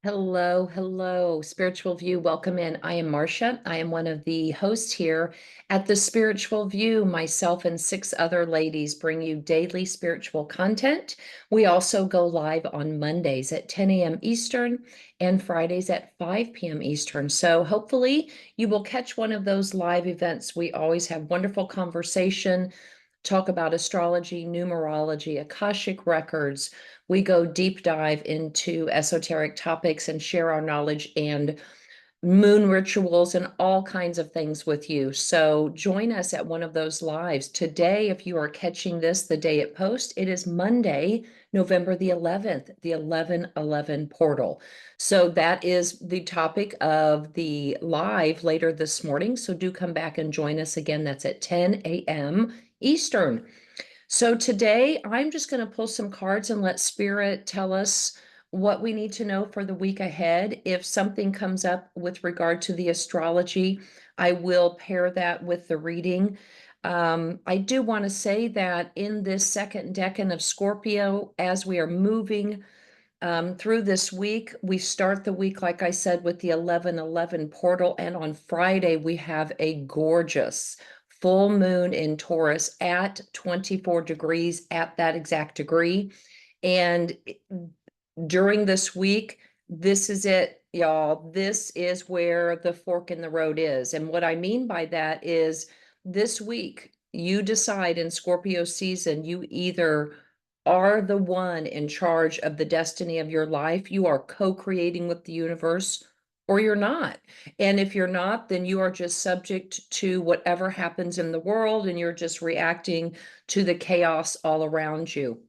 Hello, hello, Spiritual View. Welcome in. I am Marsha. I am one of the hosts here at the Spiritual View. Myself and six other ladies bring you daily spiritual content. We also go live on Mondays at 10 a.m. Eastern and Fridays at 5 p.m. Eastern. So hopefully you will catch one of those live events. We always have wonderful conversation, talk about astrology, numerology, Akashic records. We go deep dive into esoteric topics and share our knowledge and moon rituals and all kinds of things with you. So join us at one of those lives. Today, if you are catching this the day it posts, it is Monday, November the 11th, the 1111 portal. So that is the topic of the live later this morning. So do come back and join us again. That's at 10 a.m. Eastern. So today I'm just going to pull some cards and let Spirit tell us what we need to know for the week ahead. If something comes up with regard to the astrology, I will pair that with the reading. I do want to say that in this second decan of Scorpio, as we are moving through this week, we start the week, like I said, with the 1111 portal. And on Friday, we have a gorgeous full moon in Taurus at 24 degrees at that exact degree. And during this week, this is it, y'all. This is where the fork in the road is. And what I mean by that is this week, you decide in Scorpio season, you either are the one in charge of the destiny of your life, you are co-creating with the universe, or you're not. And if you're not, then you are just subject to whatever happens in the world and you're just reacting to the chaos all around you,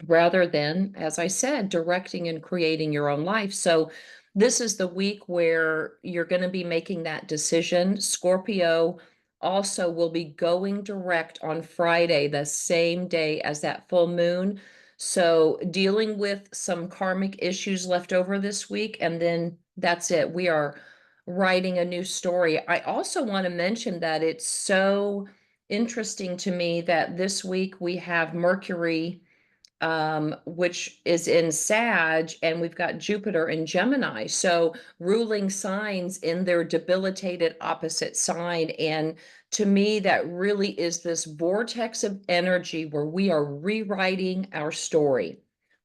rather than, as I said, directing and creating your own life. So this is the week where you're going to be making that decision. Scorpio also will be going direct on Friday, the same day as that full moon. So dealing with some karmic issues left over this week, and then that's it. We are writing a new story. I also want to mention that it's so interesting to me that this week we have Mercury, which is in Sag, and we've got Jupiter in Gemini. So ruling signs in their debilitated opposite sign. And to me, that really is this vortex of energy where we are rewriting our story.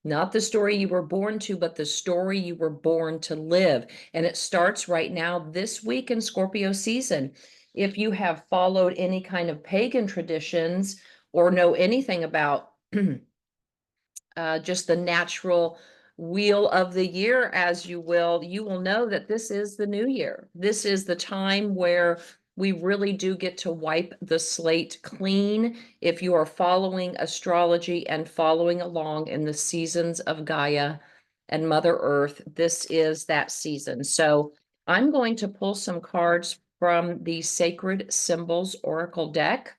Not the story you were born to, but the story you were born to live. And it starts right now this week in Scorpio season. If you have followed any kind of pagan traditions or know anything about just the natural wheel of the year, as you will know that this is the new year. This is the time where we really do get to wipe the slate clean. If you are following astrology and following along in the seasons of Gaia and Mother Earth, this is that season. So I'm going to pull some cards from the Sacred Symbols Oracle deck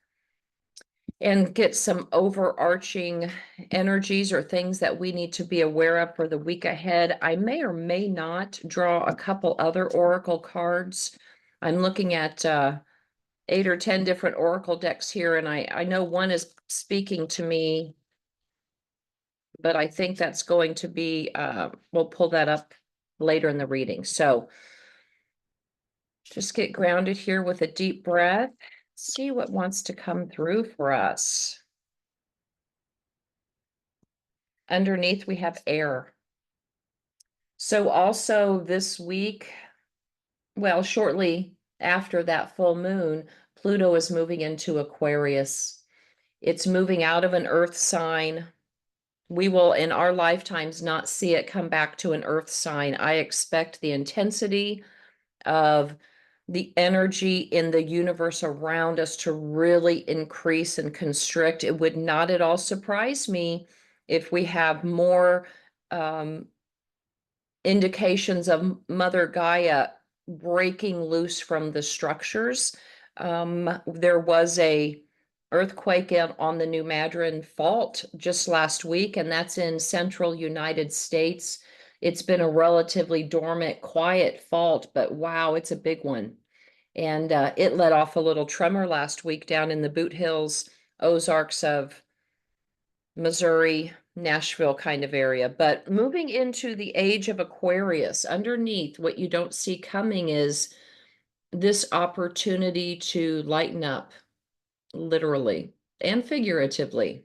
and get some overarching energies or things that we need to be aware of for the week ahead. I may or may not draw a couple other oracle cards. I'm looking at 8 or 10 different oracle decks here, and I know one is speaking to me, but I think that's going to be, we'll pull that up later in the reading. So just get grounded here with a deep breath. See what wants to come through for us. Underneath, we have air. So also this week, well, shortly after that full moon, Pluto is moving into Aquarius. It's moving out of an earth sign. We will, in our lifetimes, not see it come back to an earth sign. I expect the intensity of the energy in the universe around us to really increase and constrict. It would not at all surprise me if we have more indications of Mother Gaia breaking loose from the structures. There was a earthquake on the New Madrid Fault just last week, and that's in central United States. It's been a relatively dormant, quiet fault, but wow, it's a big one. And it let off a little tremor last week down in the Boot Hills, Ozarks of Missouri, Nashville kind of area. But moving into the age of Aquarius, underneath what you don't see coming is this opportunity to lighten up, literally and figuratively.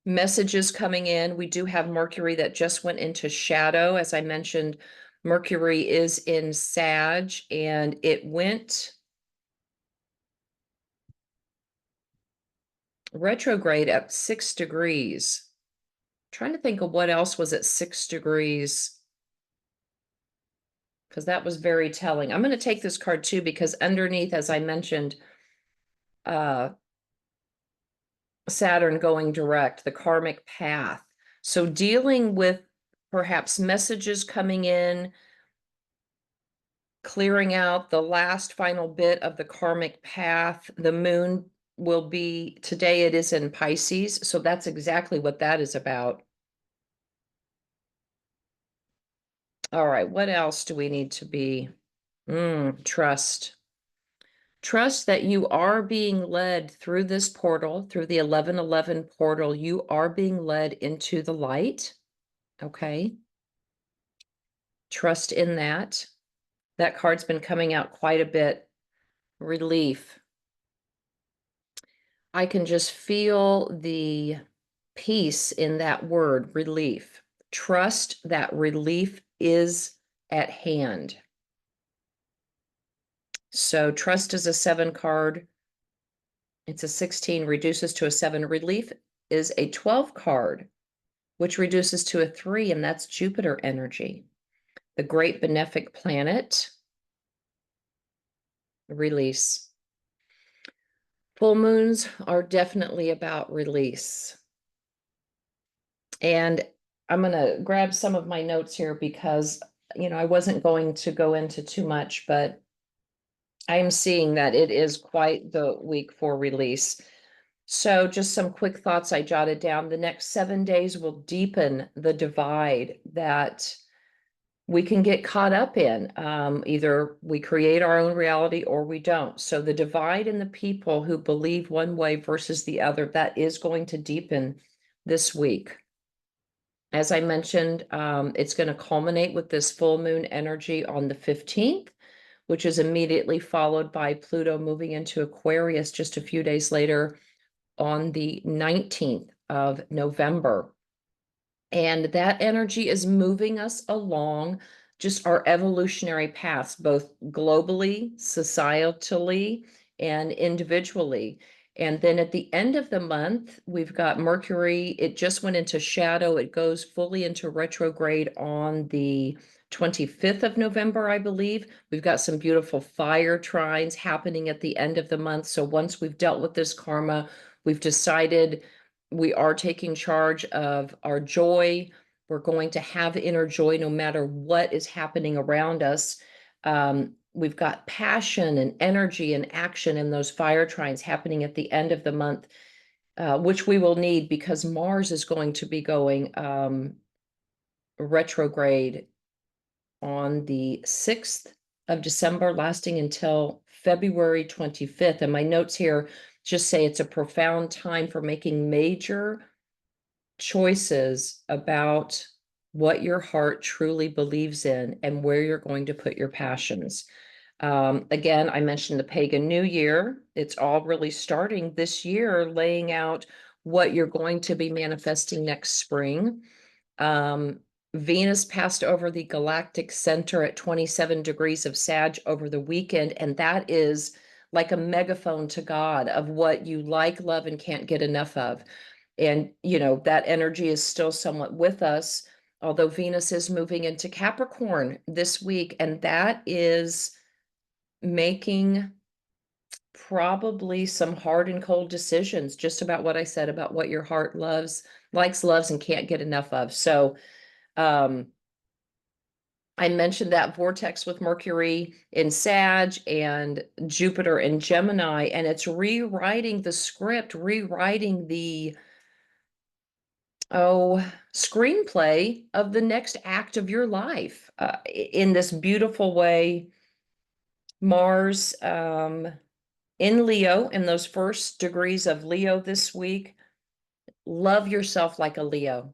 Messages coming in. We do have Mercury that just went into shadow. As I mentioned, Mercury is in Sag, and it went retrograde at 6 degrees. Trying to think of what else was at 6 degrees, because that was very telling. I'm going to take this card too, because underneath, as I mentioned, uh, Saturn going direct, the karmic path. So dealing with perhaps messages coming in, clearing out the last final bit of the karmic path. The moon will be, today it is in Pisces, so that's exactly what that is about. All right, what else do we need to be? Trust. Trust that you are being led through this portal, through the 1111 portal. You are being led into the light. Okay. Trust in that. That card's been coming out quite a bit. Relief. I can just feel the peace in that word, relief. Trust that relief is at hand. So trust is a 7 card. It's a 16, reduces to a 7. Relief is a 12 card, which reduces to a 3, and that's Jupiter energy. The great benefic planet. Release. Full moons are definitely about release. And I'm going to grab some of my notes here because, I wasn't going to go into too much, but I am seeing that it is quite the week for release. So just some quick thoughts I jotted down. The next 7 days will deepen the divide that we can get caught up in. Either we create our own reality or we don't. So the divide in the people who believe one way versus the other, that is going to deepen this week. As I mentioned, it's going to culminate with this full moon energy on the 15th, which is immediately followed by Pluto moving into Aquarius just a few days later on the 19th of November. And that energy is moving us along just our evolutionary paths, both globally, societally, and individually. And then at the end of the month, we've got Mercury. It just went into shadow. It goes fully into retrograde on the 25th of November, I believe. We've got some beautiful fire trines happening at the end of the month. So once we've dealt with this karma, we've decided we are taking charge of our joy. We're going to have inner joy no matter what is happening around us. We've got passion and energy and action in those fire trines happening at the end of the month, which we will need because Mars is going to be going retrograde on the 6th of December, lasting until February 25th. And my notes here just say it's a profound time for making major choices about what your heart truly believes in and where you're going to put your passions. Again, I mentioned the pagan new year. It's all really starting this year, laying out what you're going to be manifesting next spring. Venus passed over the galactic center at 27 degrees of Sag over the weekend, and that is like a megaphone to God of what you like, love, and can't get enough of. And, that energy is still somewhat with us, although Venus is moving into Capricorn this week, and that is making probably some hard and cold decisions, just about what I said about what your heart likes, loves, and can't get enough of. So, I mentioned that vortex with Mercury in Sag and Jupiter in Gemini, and it's rewriting the script, rewriting the screenplay of the next act of your life in this beautiful way. Mars in Leo, in those first degrees of Leo this week, love yourself like a Leo.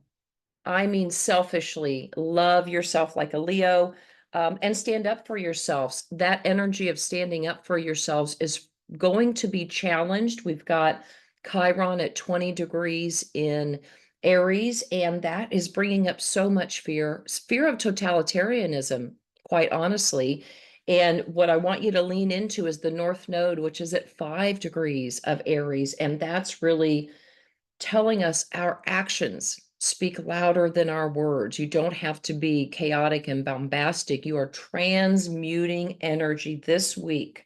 I mean, selfishly, love yourself like a Leo, and stand up for yourselves. That energy of standing up for yourselves is going to be challenged. We've got Chiron at 20 degrees in Aries, and that is bringing up so much fear, fear of totalitarianism, quite honestly. And what I want you to lean into is the North Node, which is at 5 degrees of Aries, and that's really telling us our actions speak louder than our words. You don't have to be chaotic and bombastic. You are transmuting energy this week.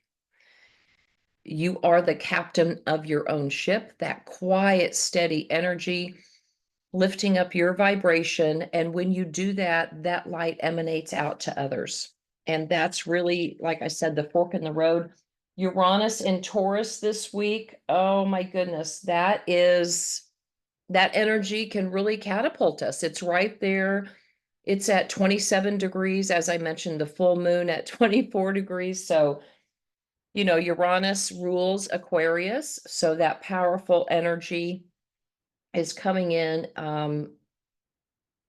You are the captain of your own ship, that quiet, steady energy, lifting up your vibration. And when you do that, that light emanates out to others. And that's really, like I said, the fork in the road. Uranus in Taurus this week. Oh my goodness, that energy can really catapult us. It's right there. It's at 27 degrees. As I mentioned, the full moon at 24 degrees. So, Uranus rules Aquarius. So that powerful energy is coming in.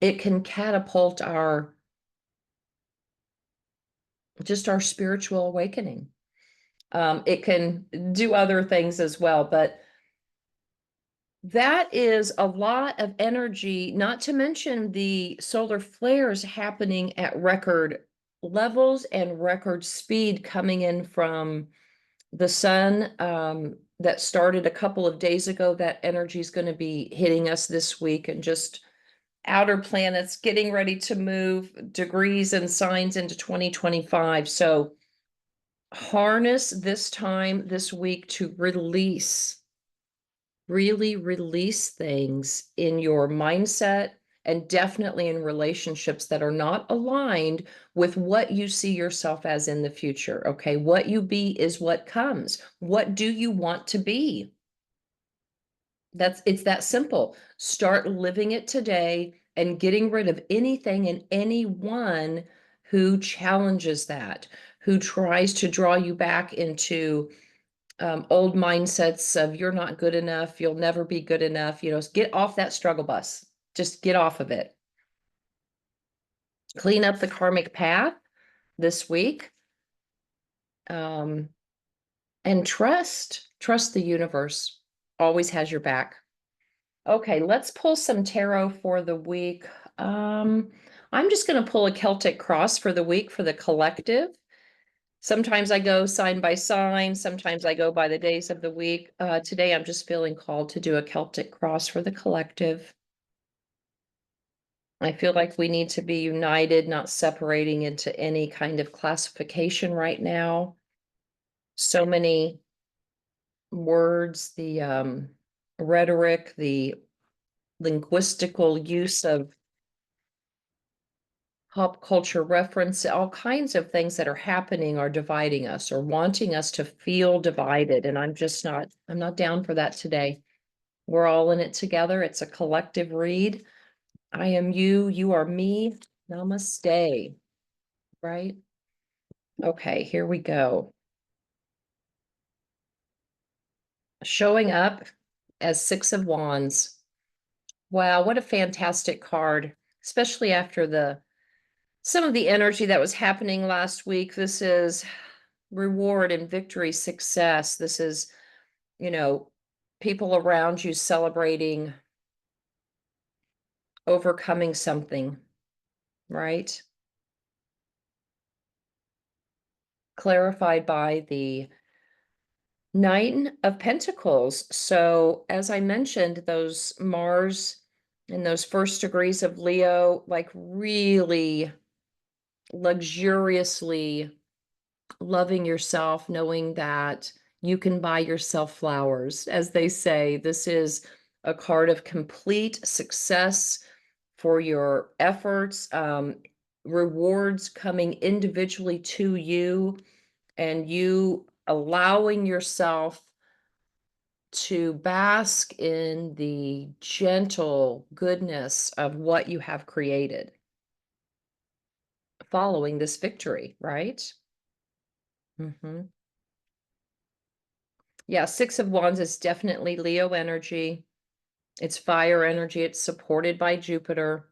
It can catapult just our spiritual awakening. It can do other things as well, but that is a lot of energy, not to mention the solar flares happening at record levels and record speed coming in from the sun, that started a couple of days ago. That energy is going to be hitting us this week, and just outer planets getting ready to move degrees and signs into 2025. So harness this time this week to really release things in your mindset, and definitely in relationships that are not aligned with what you see yourself as in the future. Okay, what you be is what comes. What do you want to be? It's that simple. Start living it today and getting rid of anything and anyone who challenges that, who tries to draw you back into old mindsets of you're not good enough, you'll never be good enough. Get off that struggle bus. Just get off of it. Clean up the karmic path this week. And trust the universe always has your back. Okay, let's pull some tarot for the week. I'm just going to pull a Celtic cross for the week for the collective. Sometimes I go sign by sign, sometimes I go by the days of the week. Today I'm just feeling called to do a Celtic cross for the collective. I feel like we need to be united, not separating into any kind of classification right now. So many words, the rhetoric, the linguistical use of pop culture reference, all kinds of things that are happening are dividing us or wanting us to feel divided. And I'm not down for that today. We're all in it together. It's a collective read. I am you, you are me. Namaste. Right? Okay, here we go. Showing up as Six of Wands. Wow, what a fantastic card, especially after some of the energy that was happening last week. This is reward and victory, success. This is, you know, people around you celebrating overcoming something, right? Clarified by the Nine of Pentacles. So, as I mentioned, those Mars in those first degrees of Leo, like really luxuriously loving yourself, knowing that you can buy yourself flowers. As they say, this is a card of complete success for your efforts, rewards coming individually to you, and you allowing yourself to bask in the gentle goodness of what you have created following this victory, right? Yeah, Six of Wands is definitely Leo energy. It's fire energy. It's supported by Jupiter.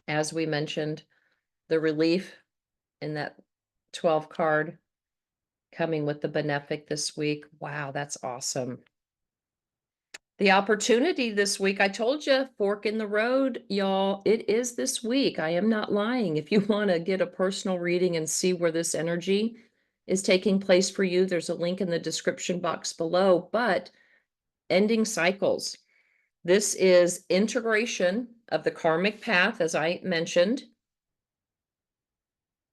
As we mentioned, the relief in that 12 card coming with the benefic this week. Wow, that's awesome. The opportunity this week, I told you, fork in the road, y'all. It is this week. I am not lying. If you want to get a personal reading and see where this energy is taking place for you, there's a link in the description box below. But ending cycles. This is integration of the karmic path, as I mentioned.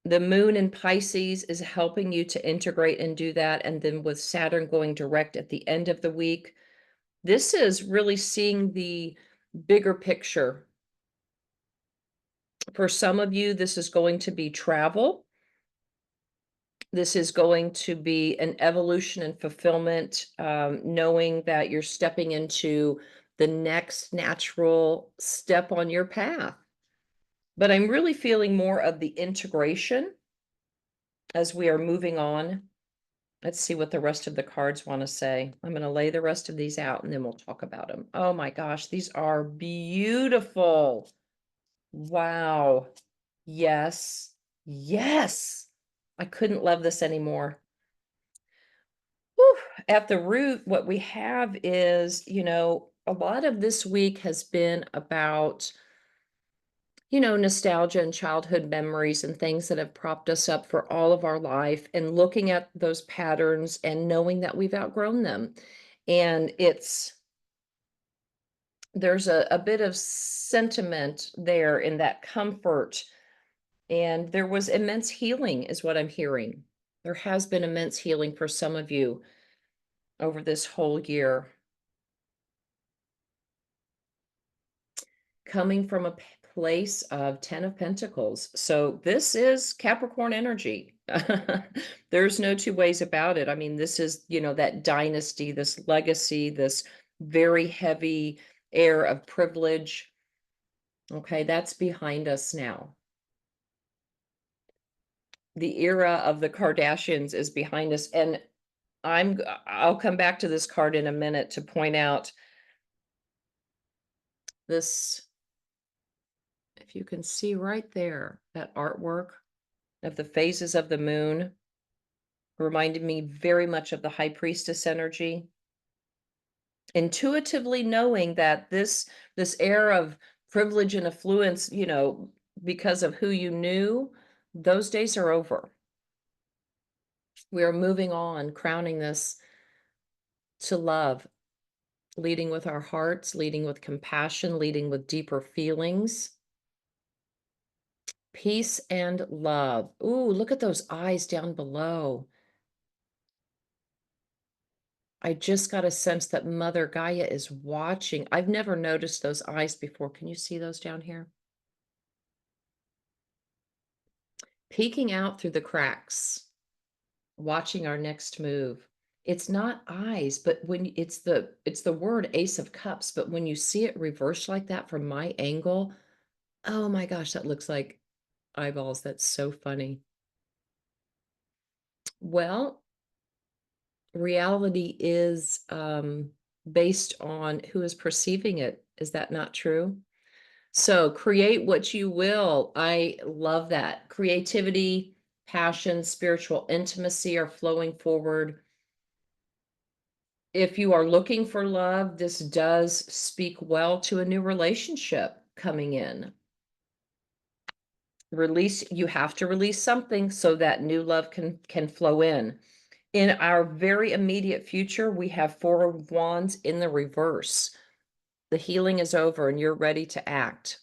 The moon in Pisces is helping you to integrate and do that. And then with Saturn going direct at the end of the week, this is really seeing the bigger picture. For some of you, this is going to be travel. This is going to be an evolution and fulfillment, knowing that you're stepping into the next natural step on your path. But I'm really feeling more of the integration as we are moving on. Let's see what the rest of the cards want to say. I'm going to lay the rest of these out and then we'll talk about them. Oh my gosh, these are beautiful. Wow. Yes. Yes. I couldn't love this anymore. Whew. At the root, what we have is, a lot of this week has been about nostalgia and childhood memories and things that have propped us up for all of our life and looking at those patterns and knowing that we've outgrown them. And there's a bit of sentiment there in that comfort. And there was immense healing, is what I'm hearing. There has been immense healing for some of you over this whole year. Coming from a place of 10 of Pentacles. So this is Capricorn energy. There's no two ways about it. I mean, this is, that dynasty, this legacy, this very heavy air of privilege. Okay, that's behind us now. The era of the Kardashians is behind us. And I'll come back to this card in a minute to point out this. If you can see right there, that artwork of the phases of the moon reminded me very much of the high priestess energy. Intuitively knowing that this air of privilege and affluence, because of who you knew, those days are over. We are moving on, crowning this to love, leading with our hearts, leading with compassion, leading with deeper feelings. Peace and love. Ooh, look at those eyes down below. I just got a sense that Mother Gaia is watching. I've never noticed those eyes before. Can you see those down here? Peeking out through the cracks, watching our next move. It's not eyes, but when it's the word Ace of Cups, but when you see it reversed like that from my angle, oh my gosh, that looks like eyeballs. That's so funny. Well, reality is based on who is perceiving it. Is that not true? So create what you will. I love that. Creativity, passion, spiritual intimacy are flowing forward. If you are looking for love, this does speak well to a new relationship coming in. You have to release something so that new love can flow in. In our very immediate future, we have Four of Wands in the reverse. The healing is over and you're ready to act.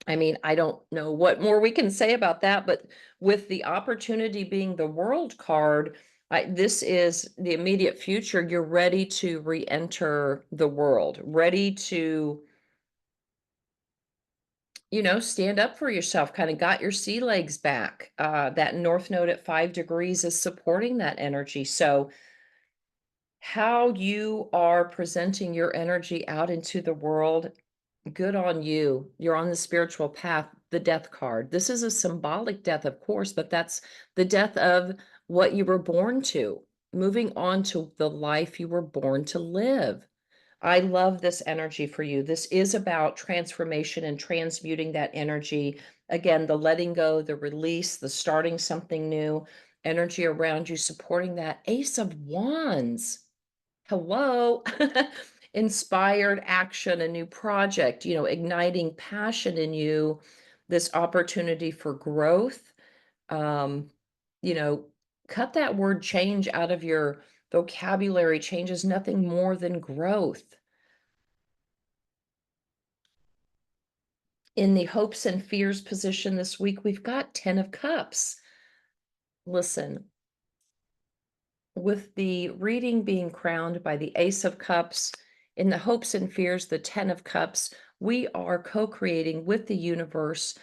I mean, I don't know what more we can say about that, but with the opportunity being the World card, this is the immediate future. You're ready to re-enter the world, ready to, stand up for yourself, kind of got your sea legs back. That North Node at 5 degrees is supporting that energy. So how you are presenting your energy out into the world, good on you. You're on the spiritual path. The death card. This is a symbolic death, of course, but that's the death of what you were born to, moving on to the life you were born to live. I love this energy for you. This is about transformation and transmuting that energy. Again, the letting go, the release, the starting something new, energy around you, supporting that Ace of Wands. Hello. Inspired action, a new project, igniting passion in you, this opportunity for growth. Um, you know, cut that word change out of your vocabulary. Change is nothing more than growth. In the hopes and fears position this week, we've got 10 of Cups. Listen, with the reading being crowned by the Ace of Cups, in the hopes and fears, the 10 of Cups, we are co-creating with the universe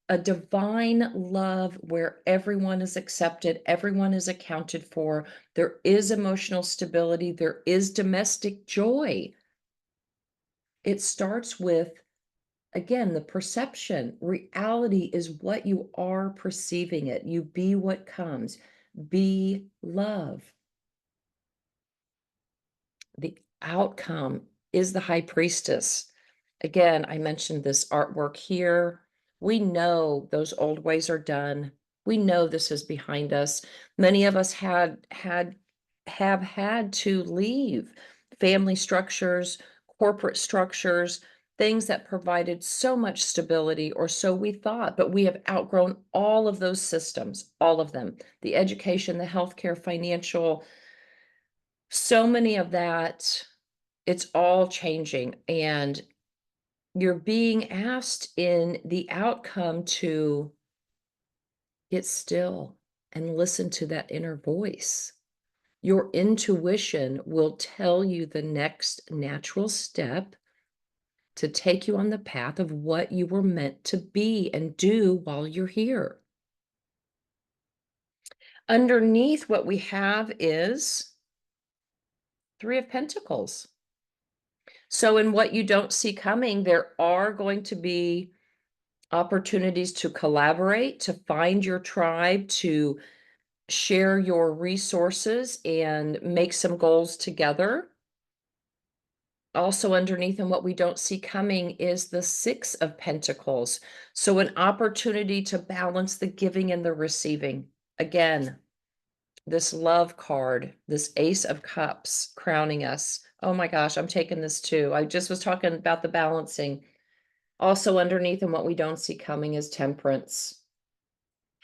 a divine love where everyone is accepted, everyone is accounted for, there is emotional stability, there is domestic joy. It starts with, again, the perception. Reality is what you are perceiving it. You be what comes. Be love. The outcome is the High Priestess. Again, I mentioned this artwork here. We know those old ways are done. We know this is behind us. Many of us have had to leave family structures, corporate structures, things that provided so much stability, or so we thought, but we have outgrown all of those systems, all of them. The education, the healthcare, financial, so many of that, it's all changing, and you're being asked in the outcome to get still and listen to that inner voice. Your intuition will tell you the next natural step to take you on the path of what you were meant to be and do while you're here. Underneath what we have is Three of Pentacles. So in what you don't see coming, there are going to be opportunities to collaborate, to find your tribe, to share your resources and make some goals together. Also underneath and what we don't see coming is the Six of Pentacles. So an opportunity to balance the giving and the receiving. Again, this love card, this Ace of Cups crowning us. Oh my gosh, I'm taking this too. I just was talking about the balancing. Also underneath and what we don't see coming is Temperance.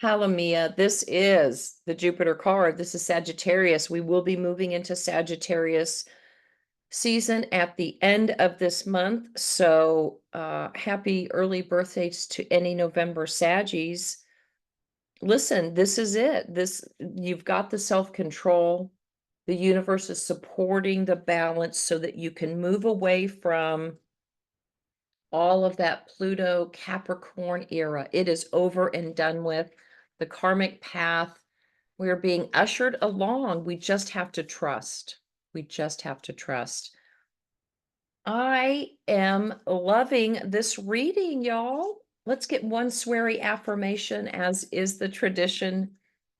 Halamia, this is the Jupiter card. This is Sagittarius. We will be moving into Sagittarius season at the end of this month. So happy early birthdays to any November Saggies. Listen, this is it. You've got the self-control. The universe is supporting the balance so that you can move away from all of that Pluto Capricorn era. It is over and done with. The karmic path, we're being ushered along. We just have to trust. We just have to trust. I am loving this reading, y'all. Let's get one sweary affirmation, as is the tradition.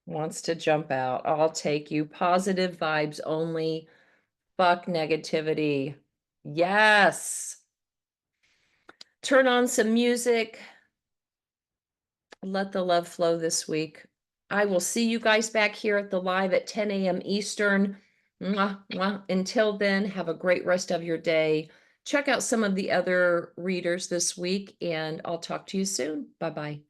Wants to jump out. I'll take you. Positive vibes only. Fuck negativity. Yes. Turn on some music. Let the love flow this week. I will see you guys back here at the live at 10 a.m. Eastern. Mwah, mwah. Until then, have a great rest of your day. Check out some of the other readers this week, and I'll talk to you soon. Bye-bye.